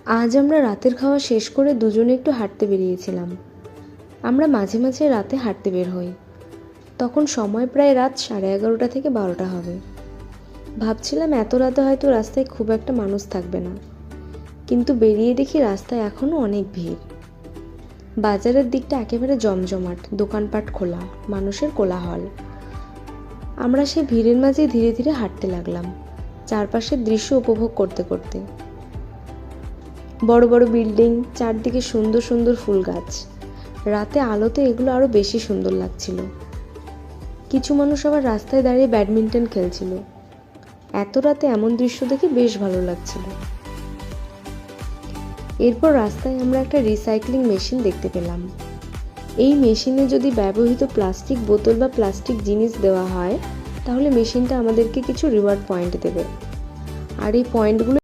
আজ আমরা রাতের খাওয়া শেষ করে দুজনে একটু হাঁটতে বেরিয়েছিলাম। আমরা মাঝে মাঝে রাতে হাঁটতে বের হই। তখন সময় প্রায় রাত 11:30 থেকে 12টা হবে। ভাবছিলাম এত রাতে হয়তো রাস্তায় খুব একটা মানুষ থাকবে না, কিন্তু বেরিয়ে দেখি রাস্তায় এখনও অনেক ভিড়। বাজারের দিকটা একেবারে জমজমাট, দোকানপাট খোলা, মানুষের কোলাহল। আমরা সেই ভিড়ের মাঝে ধীরে ধীরে হাঁটতে লাগলাম, চারপাশের দৃশ্য উপভোগ করতে করতে। বড় বড় বিল্ডিং, চারদিকে সুন্দর সুন্দর ফুল গাছ। রাতে আলোতে এগুলো আরো বেশি সুন্দর লাগছিল। কিছু মানুষ আবার রাস্তায় দাঁড়িয়ে ব্যাডমিন্টন খেলছিল। এত রাতে এমন দৃশ্য দেখে বেশ ভালো লাগছিল। এরপর রাস্তায় আমরা একটা রিসাইক্লিং মেশিন দেখতে পেলাম। এই মেশিনে যদি ব্যবহৃত প্লাস্টিক বোতল বা প্লাস্টিক জিনিস দেওয়া হয়, তাহলে মেশিনটা আমাদেরকে কিছু রিওয়ার্ড পয়েন্ট দেবে। আর এই পয়েন্টগুলো